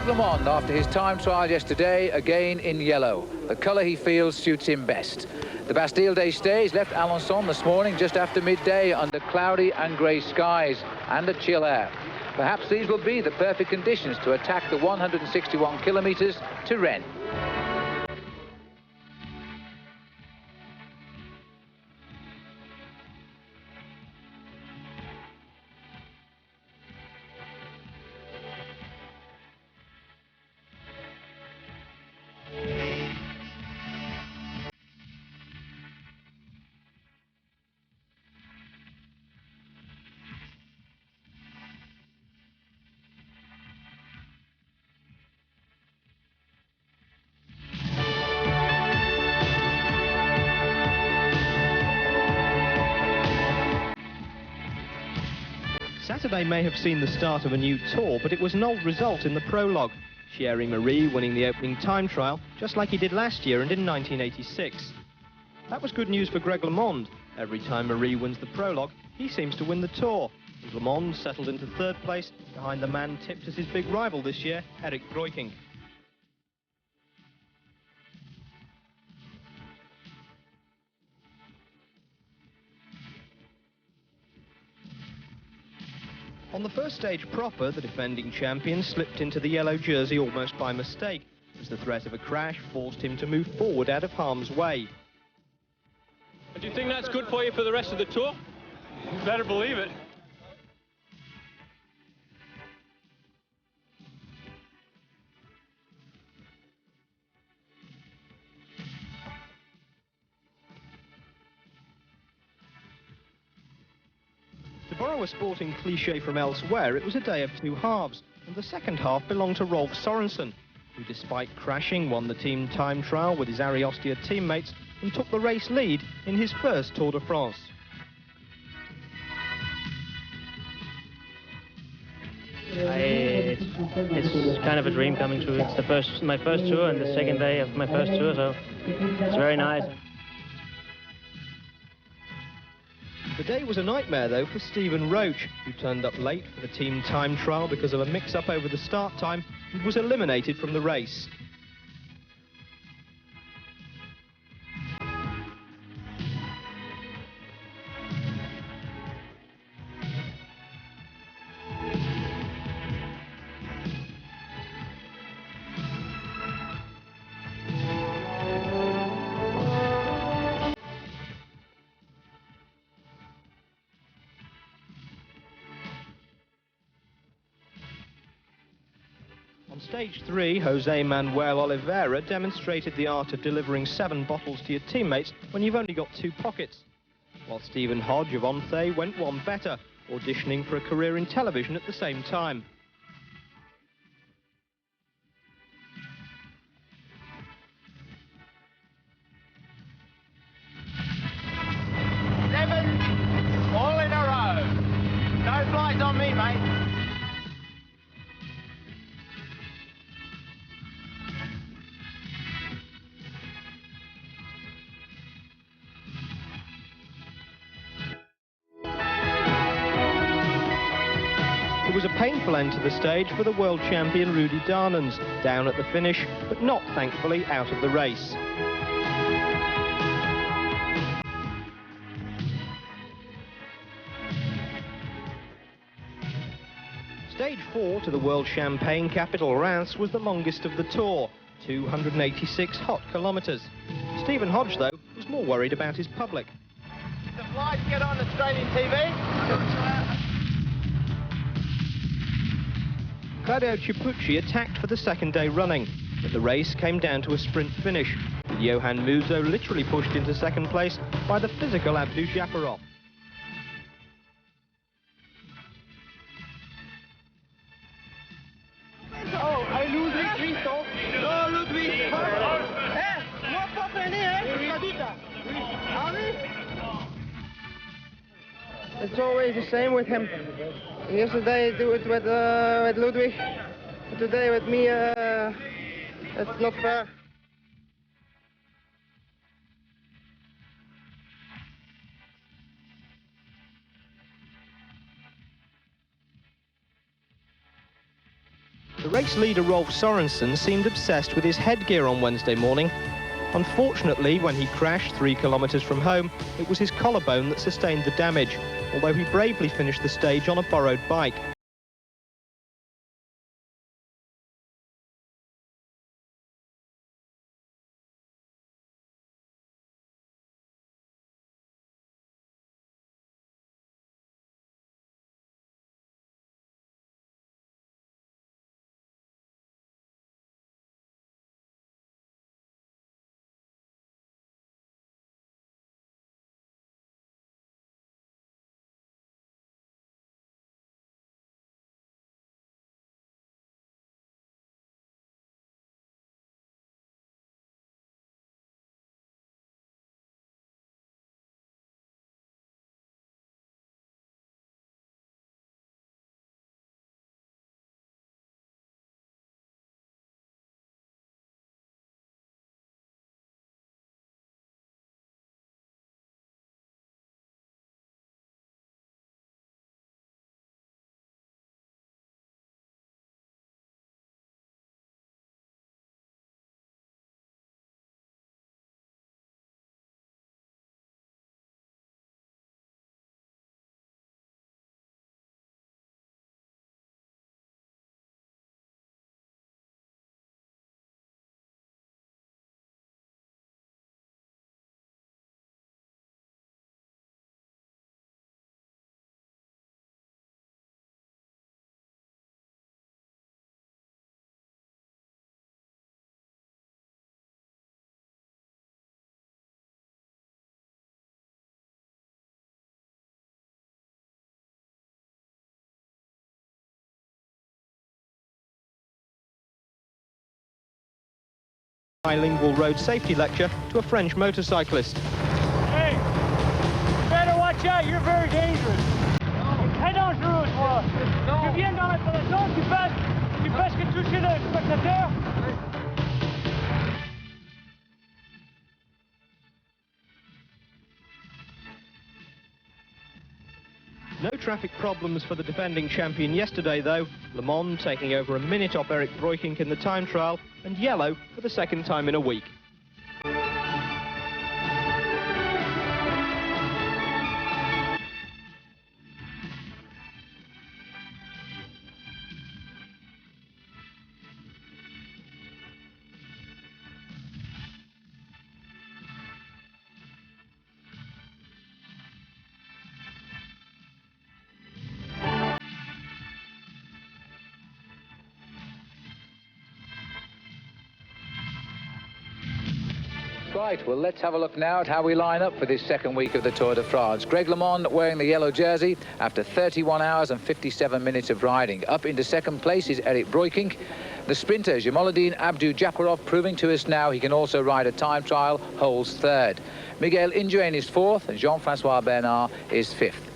Greg LeMond, after his time trial yesterday, again in yellow. The colour he feels suits him best. The Bastille Day stage left Alencon this morning just after midday under cloudy and grey skies and a chill air. Perhaps these will be the perfect conditions to attack the 161 kilometres to Rennes. Saturday may have seen the start of a new tour, but it was an old result in the prologue. Thierry Marie winning the opening time trial, just like he did last year and in 1986. That was good news for Greg LeMond. Every time Marie wins the prologue, he seems to win the tour. And LeMond settled into third place, behind the man tipped as his big rival this year, Eric Breukink. On the first stage proper, the defending champion slipped into the yellow jersey almost by mistake, as the threat of a crash forced him to move forward out of harm's way. Do you think that's good for you for the rest of the tour? You better believe it. To borrow a sporting cliché from elsewhere, it was a day of two halves, and the second half belonged to Rolf Sorensen, who despite crashing won the team time trial with his Ariostia teammates and took the race lead in his first Tour de France. It's kind of a dream coming true. It's my first tour and the second day of my first tour, so it's very nice. The day was a nightmare, though, for Stephen Roche, who turned up late for the team time trial because of a mix-up over the start time and was eliminated from the race. On stage 3, Jose Manuel Oliveira demonstrated the art of delivering 7 bottles to your teammates when you've only got 2 pockets, while Stephen Hodge of Onthe went one better, auditioning for a career in television at the same time. All in a row. No flies on me, mate. It was a painful end to the stage for the world champion Rudy Darnens, down at the finish, but not, thankfully, out of the race. Stage 4 to the world champagne capital Reims was the longest of the tour, 286 hot kilometres. Stephen Hodge, though, was more worried about his public. The flights get on Australian TV. Claudio Cipucci attacked for the second day running, but the race came down to a sprint finish, with Johan Musso literally pushed into second place by the physical Abdu Japarov. Oh, I lose Cristo. Oh, Ludwig. Moi pas freiner, It's always the same with him. Yesterday I do it with Ludwig. Today with me, it's not fair. The race leader Rolf Sorensen seemed obsessed with his headgear on Wednesday morning. Unfortunately, when he crashed 3 kilometres from home, it was his collarbone that sustained the damage, although he bravely finished the stage on a borrowed bike. Bilingual road safety lecture to a French motorcyclist. Hey, you better watch out, you're very dangerous. Très dangereux, toi. Tu viens dans la peloton, tu passes que toucher le spectateur. No traffic problems for the defending champion yesterday, though. Le Mans taking over a minute off Eric Breukink in the time trial, and yellow for the second time in a week. Right, well, let's have a look now at how we line up for this second week of the Tour de France. Greg LeMond wearing the yellow jersey after 31 hours and 57 minutes of riding. Up into second place is Eric Breukink. The sprinter, Jamoluddin Abdu-Japarov, proving to us now he can also ride a time trial, holds third. Miguel Indurain is fourth, and Jean-Francois Bernard is fifth.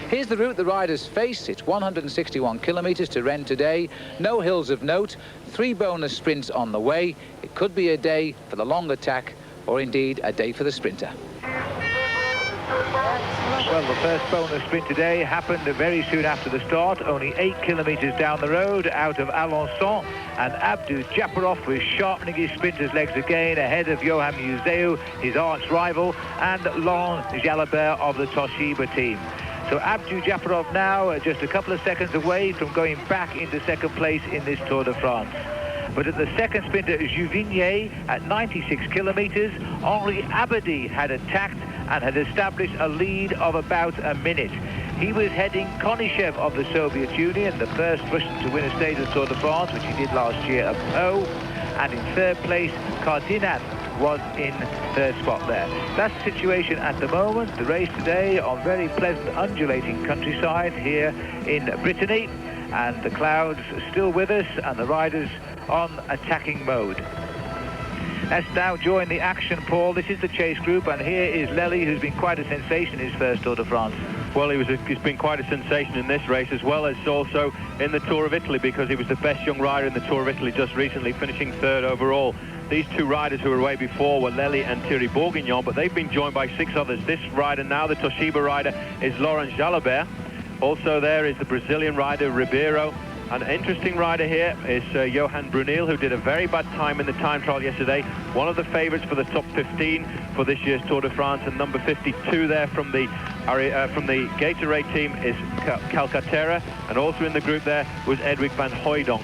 Here's the route the riders face. It's 161 kilometres to Rennes today. No hills of note. 3 bonus sprints on the way. It could be a day for the long attack, or indeed a day for the sprinter. Well, the first bonus sprint today happened very soon after the start, only 8 kilometres down the road out of Alencon, and Abdu-Japarov was sharpening his sprinter's legs again ahead of Johan Museeuw, his arch rival, and Laurent Jalabert of the Toshiba team. So Abdu-Japarov now just a couple of seconds away from going back into second place in this Tour de France. But at the second sprinter, Juvigny, at 96 kilometres, Henri Abadi had attacked and had established a lead of about a minute. He was heading Konishev of the Soviet Union, the first Russian to win a stage of Tour de France, which he did last year at Pau. And in third place, Cardinal was in third spot there. That's the situation at the moment. The race today on very pleasant undulating countryside here in Brittany, and the clouds still with us and the riders on attacking mode. Let's now join the action, Paul. This is the chase group, and here is Lely, who's been quite a sensation in his first Tour de France. Well, he's been quite a sensation in this race, as well as also in the Tour of Italy, because he was the best young rider in the Tour of Italy just recently, finishing third overall. these two riders who were away before were Lely and Thierry Bourguignon, but they've been joined by 6 others. This rider now, the Toshiba rider, is Laurent Jalabert. Also there is the Brazilian rider Ribeiro. An interesting rider here is Johan Brunel, who did a very bad time in the time trial yesterday. One of the favourites for the top 15 for this year's Tour de France, and number 52 there from the Gatorade team is Calcaterra, and also in the group there was Edwig van Hooijdonk.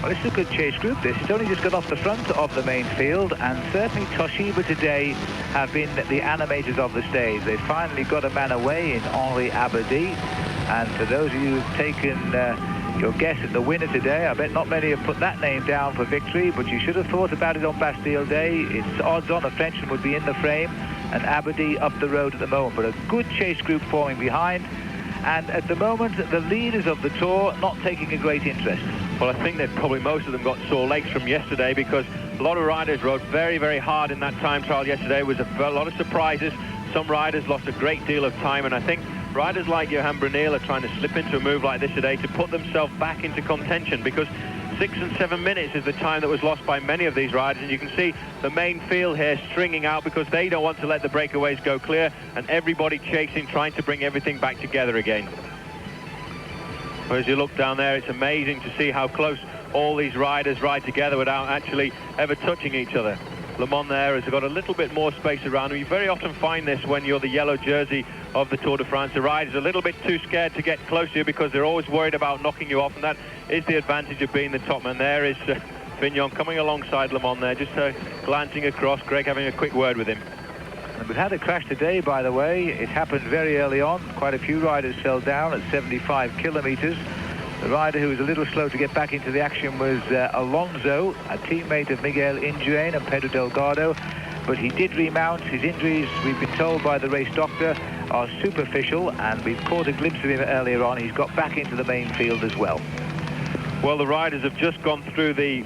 Well, it's a good chase group, this. It's only just got off the front of the main field, and certainly Toshiba today have been the animators of the stage. They've finally got a man away in Henri Abadie, and for those of you who've taken your guess at the winner today, I bet not many have put that name down for victory, but you should have thought about it on Bastille Day. It's odds on a Frenchman would be in the frame, and Abadie up the road at the moment, but a good chase group forming behind. And at the moment, the leaders of the Tour not taking a great interest. Well, I think that probably most of them got sore legs from yesterday, because a lot of riders rode very, very hard in that time trial yesterday. It was a lot of surprises. Some riders lost a great deal of time, and I think riders like Johan Brunel are trying to slip into a move like this today to put themselves back into contention, because 6 and 7 minutes is the time that was lost by many of these riders, and you can see the main field here stringing out because they don't want to let the breakaways go clear, and everybody chasing, trying to bring everything back together again. Well, as you look down there, it's amazing to see how close all these riders ride together without actually ever touching each other. Le Mans there has got a little bit more space around him. You very often find this when you're the yellow jersey of the Tour de France. The rider's a little bit too scared to get close to you because they're always worried about knocking you off, and that is the advantage of being the top man. There is Fignon coming alongside Le Mans there, just glancing across. Greg having a quick word with him. And we've had a crash today, by the way. It happened very early on. Quite a few riders fell down at 75 kilometres. The rider who was a little slow to get back into the action was Alonso, a teammate of Miguel Indurain and Pedro Delgado. But he did remount. His injuries, we've been told by the race doctor, are superficial, and we've caught a glimpse of him earlier on. He's got back into the main field as well. Well, the riders have just gone through the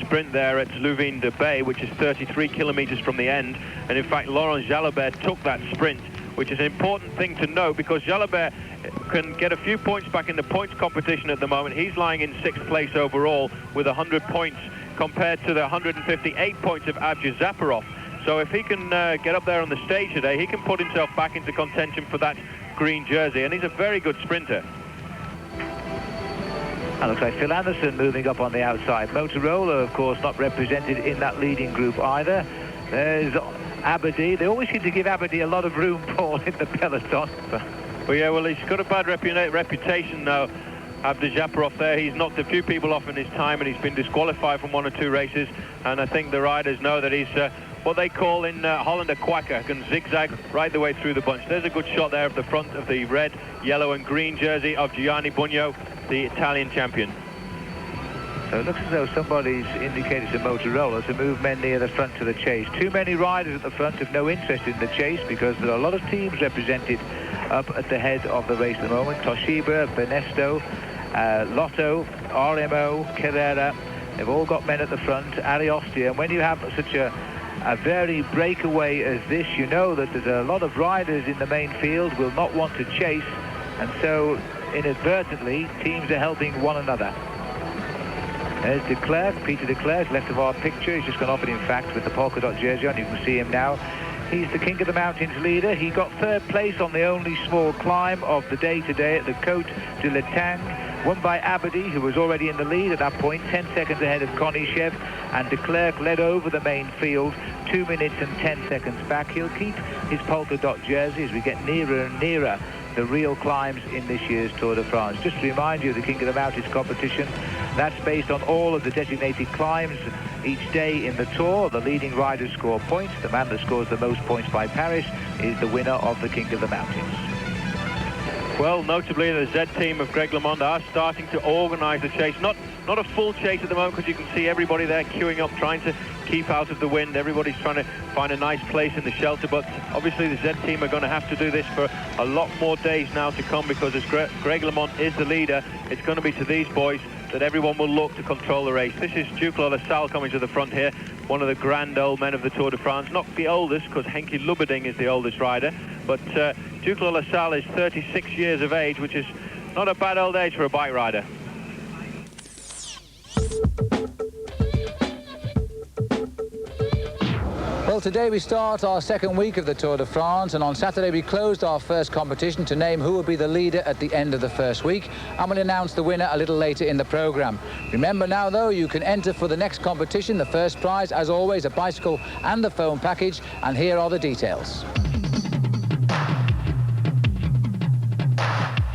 sprint there at Louvin de Bay, which is 33 kilometres from the end. And in fact, Laurent Jalabert took that sprint, which is an important thing to know, because Jalabert can get a few points back in the points competition at the moment. He's lying in 6th place overall with 100 points compared to the 158 points of Abdul Zaparov. So if he can get up there on the stage today, he can put himself back into contention for that green jersey, and he's a very good sprinter. And looks like Phil Anderson moving up on the outside. Motorola, of course, not represented in that leading group either. There's Abadie. They always seem to give Abadie a lot of room, Paul, in the peloton. Well, yeah, well, he's got a bad reputation now, Abdul Zaparov there. He's knocked a few people off in his time, and he's been disqualified from 1 or 2 races. And I think the riders know that he's what they call in Holland a quacker, can zigzag right the way through the bunch. There's a good shot there of the front of the red, yellow and green jersey of Gianni Bugno, the Italian champion. So it looks as though somebody's indicated to Motorola to move men near the front to the chase. Too many riders at the front have no interest in the chase, because there are a lot of teams represented up at the head of the race at the moment. Toshiba, Benesto, Lotto, RMO, Carrera, they've all got men at the front, Ariostia. And when you have such a very breakaway as this, you know that there's a lot of riders in the main field will not want to chase, and so inadvertently teams are helping one another. There's de Klerk, Peter de Klerk, left of our picture. He's just gone off it, in fact, with the polka dot jersey on. You can see him now. He's the King of the Mountains leader. He got 3rd place on the only small climb of the day today at the Côte de l'Etang, won by Abadie, who was already in the lead at that point, 10 seconds ahead of Konishev, and de Klerk led over the main field, 2 minutes and 10 seconds back. He'll keep his polka dot jersey as we get nearer and nearer the real climbs in this year's Tour de France. Just to remind you, the King of the Mountains competition, that's based on all of the designated climbs each day in the Tour. The leading riders score points. The man that scores the most points by Paris is the winner of the King of the Mountains. Well, notably, the Z team of Greg LeMond are starting to organise the chase. Not a full chase at the moment, because you can see everybody there queuing up, trying to keep out of the wind. Everybody's trying to find a nice place in the shelter, but obviously the Z team are going to have to do this for a lot more days now to come, because as Greg LeMond is the leader, it's going to be to these boys that everyone will look to control the race. This is Duclos Lassalle coming to the front here, one of the grand old men of the Tour de France. Not the oldest, because Henke Lubberding is the oldest rider, but Duclos Lassalle is 36 years of age, which is not a bad old age for a bike rider. Well, today we start our second week of the Tour de France, and on Saturday we closed our first competition to name who will be the leader at the end of the first week, and we'll announce the winner a little later in the programme. Remember now, though, you can enter for the next competition. The first prize, as always, a bicycle and the phone package, and here are the details.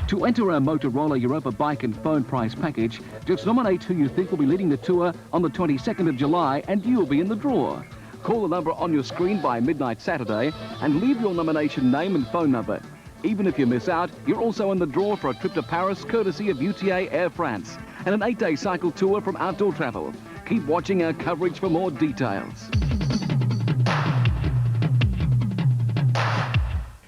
To enter our Motorola Europa Bike and Phone prize package, just nominate who you think will be leading the tour on the 22nd of July, and you'll be in the draw. Call the number on your screen by midnight Saturday and leave your nomination name and phone number. Even if you miss out, you're also in the draw for a trip to Paris courtesy of UTA Air France and an 8-day cycle tour from Outdoor Travel. Keep watching our coverage for more details.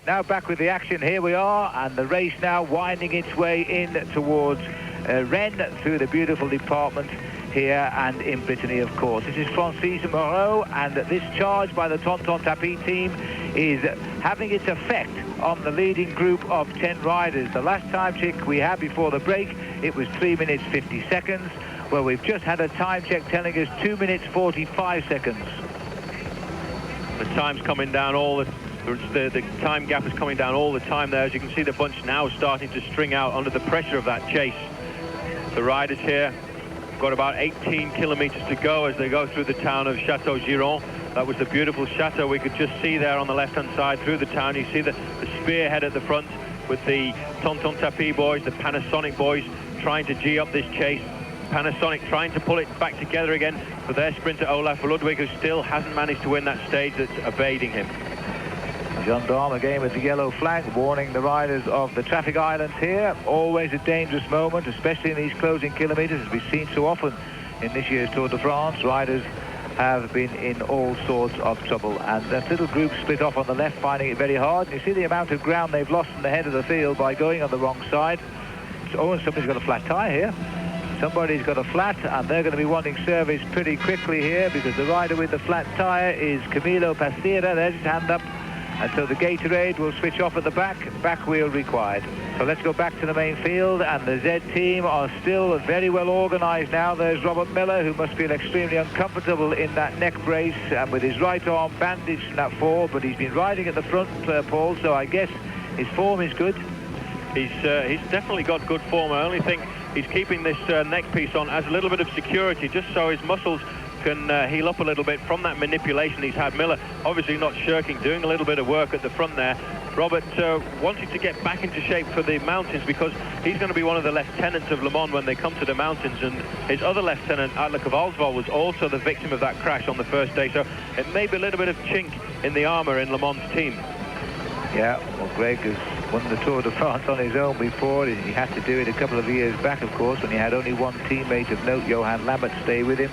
Now back with the action. Here we are, and the race now winding its way in towards Rennes through the beautiful department here and in Brittany, of course. This is Francis Moreau, and this charge by the Tonton Tapis team is having its effect on the leading group of 10 riders. The last time check we had before the break, it was 3 minutes 50 seconds. Well, we've just had a time check telling us 2 minutes 45 seconds. The time's coming down the time gap is coming down all the time there. As you can see, the bunch now starting to string out under the pressure of that chase. The riders here got about 18 kilometers to go as they go through the town of Château-Giron. That was the beautiful chateau we could just see there on the left-hand side through the town. You see the spearhead at the front with the Tonton Tapis boys, the Panasonic boys, trying to gee up this chase. Panasonic trying to pull it back together again for their sprinter Olaf Ludwig, who still hasn't managed to win that stage that's evading him. Gendarme again with the yellow flag, warning the riders of the traffic islands here. Always a dangerous moment, especially in these closing kilometres, as we've seen so often in this year's Tour de France. Riders have been in all sorts of trouble, and that little group split off on the left, finding it very hard. And you see the amount of ground they've lost in the head of the field by going on the wrong side. Oh, and somebody's got a flat tyre here. Somebody's got a flat, and they're going to be wanting service pretty quickly here, because the rider with the flat tyre is Camilo Pastira. There's his hand up. And so the Gatorade will switch off at the back wheel required. So let's go back to the main field, and the Z team are still very well organised now. There's Robert Miller, who must feel extremely uncomfortable in that neck brace and with his right arm bandaged from that fall, but he's been riding at the front, Paul, so I guess his form is good. He's definitely got good form. I only think he's keeping this neck piece on as a little bit of security, just so his muscles can heal up a little bit from that manipulation he's had. Miller obviously not shirking, doing a little bit of work at the front there. Robert wanting to get back into shape for the mountains, because he's going to be one of the lieutenants of Le Mans when they come to the mountains, and his other lieutenant, Atle Kvalsvold, was also the victim of that crash on the first day, so it may be a little bit of chink in the armour in Le Mans' team. Yeah, well, Greg has won the Tour de France on his own before. He had to do it a couple of years back, of course, when he had only one teammate of note, Johan Lambert, stay with him.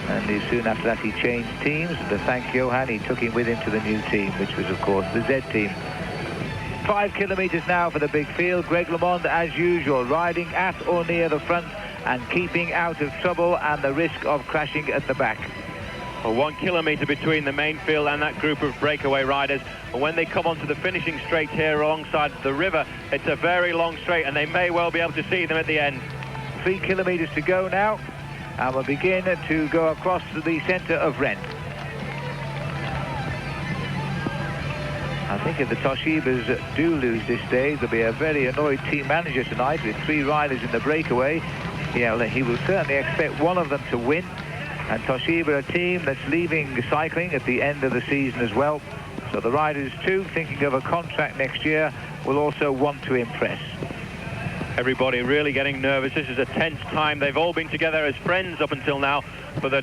And soon after that he changed teams. To thank Johan, he took him with him to the new team, which was, of course, the Z team. 5 kilometres now for the big field. Greg LeMond, as usual, riding at or near the front and keeping out of trouble and the risk of crashing at the back. Well, 1 kilometre between the main field and that group of breakaway riders. And when they come onto the finishing straight here alongside the river, it's a very long straight, and they may well be able to see them at the end. 3 kilometres to go now. And we'll begin to go across to the centre of Rennes. I think if the Toshibas do lose this stage, there'll be a very annoyed team manager tonight with 3 riders in the breakaway. Yeah, he will certainly expect one of them to win. And Toshiba, a team that's leaving cycling at the end of the season as well. So the riders too, thinking of a contract next year, will also want to impress. Everybody really getting nervous. This is a tense time. They've all been together as friends up until now for the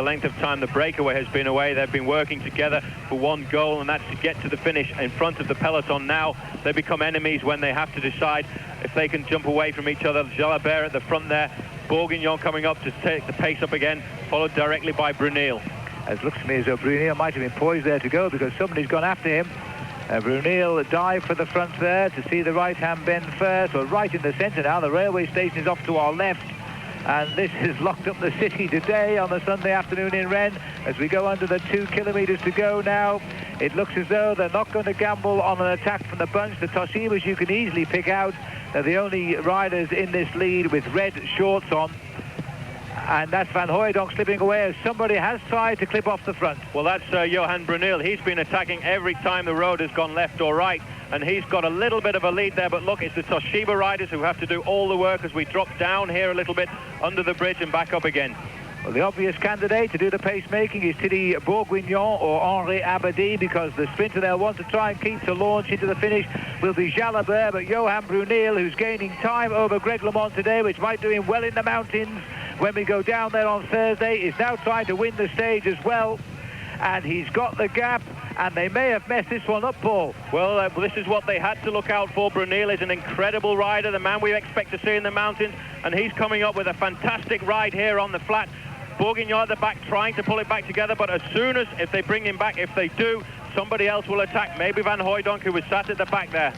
length of time the breakaway has been away. They've been working together for one goal, and that's to get to the finish in front of the peloton. Now they become enemies when they have to decide if they can jump away from each other. Jalabert at the front there, Bourguignon coming up to take the pace up again, followed directly by Brunel. It looks to me as though Brunel might have been poised there to go, because somebody's gone after him. Brunel dived for the front there to see the right-hand bend first. Well, right in the centre now. The railway station is off to our left. And this has locked up the city today on the Sunday afternoon in Rennes. As we go under the 2 kilometres to go now, it looks as though they're not going to gamble on an attack from the bunch. The Toshibas you can easily pick out. They're the only riders in this lead with red shorts on. And that's Van Hooijdonk slipping away as somebody has tried to clip off the front. Well, that's Johan Bruneel. He's been attacking every time the road has gone left or right, and he's got a little bit of a lead there. But look, it's the Toshiba riders who have to do all the work as we drop down here a little bit under the bridge and back up again. Well, the obvious candidate to do the pacemaking is Thierry Bourguignon or Henri Abadie, because the sprinter they'll want to try and keep to launch into the finish will be Jalabert. But Johan Bruneel, who's gaining time over Greg LeMond today, which might do him well in the mountains when we go down there on Thursday, is now trying to win the stage as well. And he's got the gap, and they may have messed this one up, Paul. Well, this is what they had to look out for. Bruneel is an incredible rider, the man we expect to see in the mountains, and he's coming up with a fantastic ride here on the flat. Bourguignon at the back trying to pull it back together, but as soon as, if they bring him back, if they do, somebody else will attack. Maybe Van Hooijdonk, who was sat at the back there.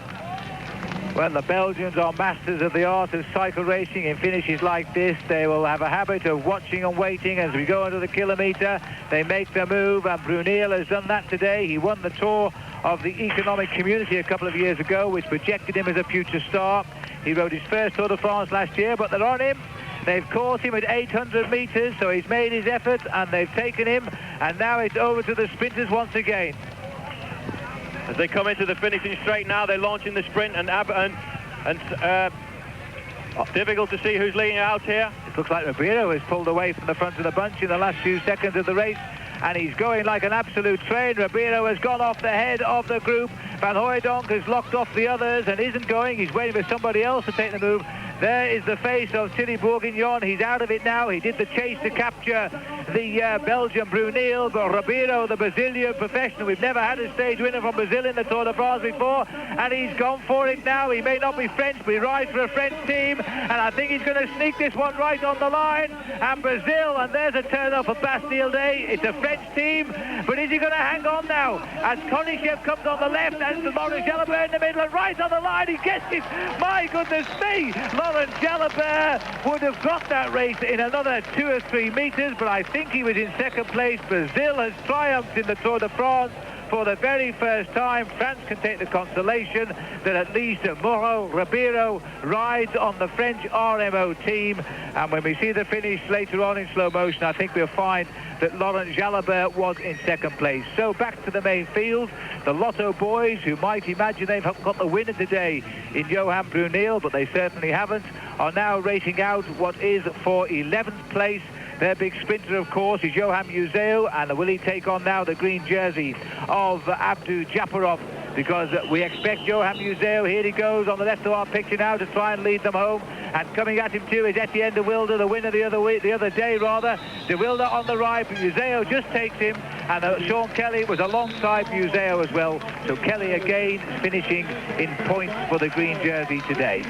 Well, the Belgians are masters of the art of cycle racing. In finishes like this, they will have a habit of watching and waiting as we go into the kilometre. They make the move, and Bruneel has done that today. He won the Tour of the Economic Community a couple of years ago, which projected him as a future star. He rode his first Tour de France last year, but they're on him. They've caught him at 800 metres, so he's made his effort, and they've taken him, and now it's over to the sprinters once again. As they come into the finishing straight now, they're launching the sprint, and difficult to see who's leading out here. It looks like Ribeiro has pulled away from the front of the bunch in the last few seconds of the race, and he's going like an absolute train. Ribeiro has gone off the head of the group. Van Hooijdonk has locked off the others and isn't going. He's waiting for somebody else to take the move. There is the face of Thierry Bourguignon. He's out of it now. He did the chase to capture the Belgian Bruneel, but Ribeiro, the Brazilian professional, we've never had a stage winner from Brazil in the Tour de France before, and he's gone for it now. He may not be French, but he rides for a French team, and I think he's going to sneak this one right on the line. And Brazil, and there's a turn-off for Bastille Day. It's a French team, but is he going to hang on now? As Konichet comes on the left, and Laurent Jalabert in the middle, and right on the line, he gets it. My goodness me! Laurent Jalabert would have got that race in another 2 or 3 metres, but I think he was in second place. Brazil has triumphed in the Tour de France for the very first time. France can take the consolation that at least Mauro Ribeiro rides on the French RMO team, and when we see the finish later on in slow motion, I think we'll find that Laurent Jalabert was in second place. So back to the main field. The Lotto boys, who might imagine they've got the winner today in Johan Bruneel, but they certainly haven't, are now racing out what is for 11th place. Their big sprinter, of course, is Johan Museo, and will he take on now the green jersey of Abdou Japarov? Because we expect Johan Museo, here he goes on the left of our picture now to try and lead them home. And coming at him too is Etienne de Wilde, the winner the other day. De Wilde on the right, but Museo just takes him, and Sean Kelly was alongside Museo as well. So Kelly again finishing in points for the green jersey today.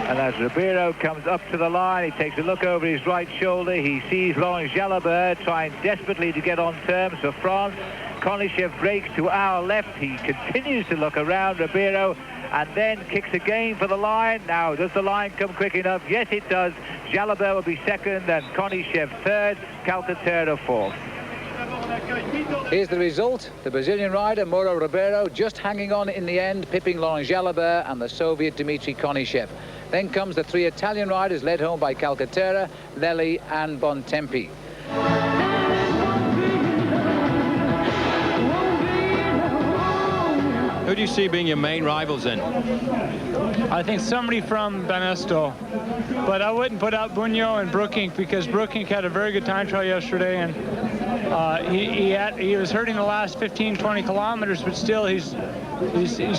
And as Ribeiro comes up to the line, he takes a look over his right shoulder. He sees Laurent Jalabert trying desperately to get on terms for France. Konichet breaks to our left. He continues to look around, Ribeiro, and then kicks again for the line. Now, does the line come quick enough? Yes, it does. Jalabert will be second, and Konichet third, Calcaterra fourth. Here's the result. The Brazilian rider, Mauro Ribeiro, just hanging on in the end, pipping Laurent Jalabert and the Soviet Dmitry Konichet. Then comes the 3 Italian riders, led home by Calcaterra, Lelli and Bontempi. Who do you see being your main rivals then? I think somebody from Banesto, but I wouldn't put out Buño and Brookink, because Brookink had a very good time trial yesterday, and he was hurting the last 15-20 kilometers, but still he's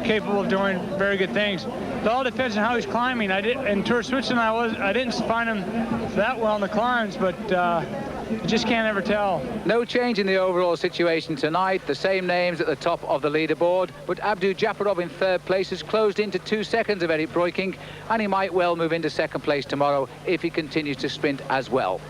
capable of doing very good things. It all depends on how he's climbing. In Tour of Switzerland I didn't find him that well in the climbs, but you just can't ever tell. No change in the overall situation tonight. The same names at the top of the leaderboard, but Abdou Japarov in third place has closed into 2 seconds of Eric Breukink, and he might well move into second place tomorrow if he continues to sprint as well.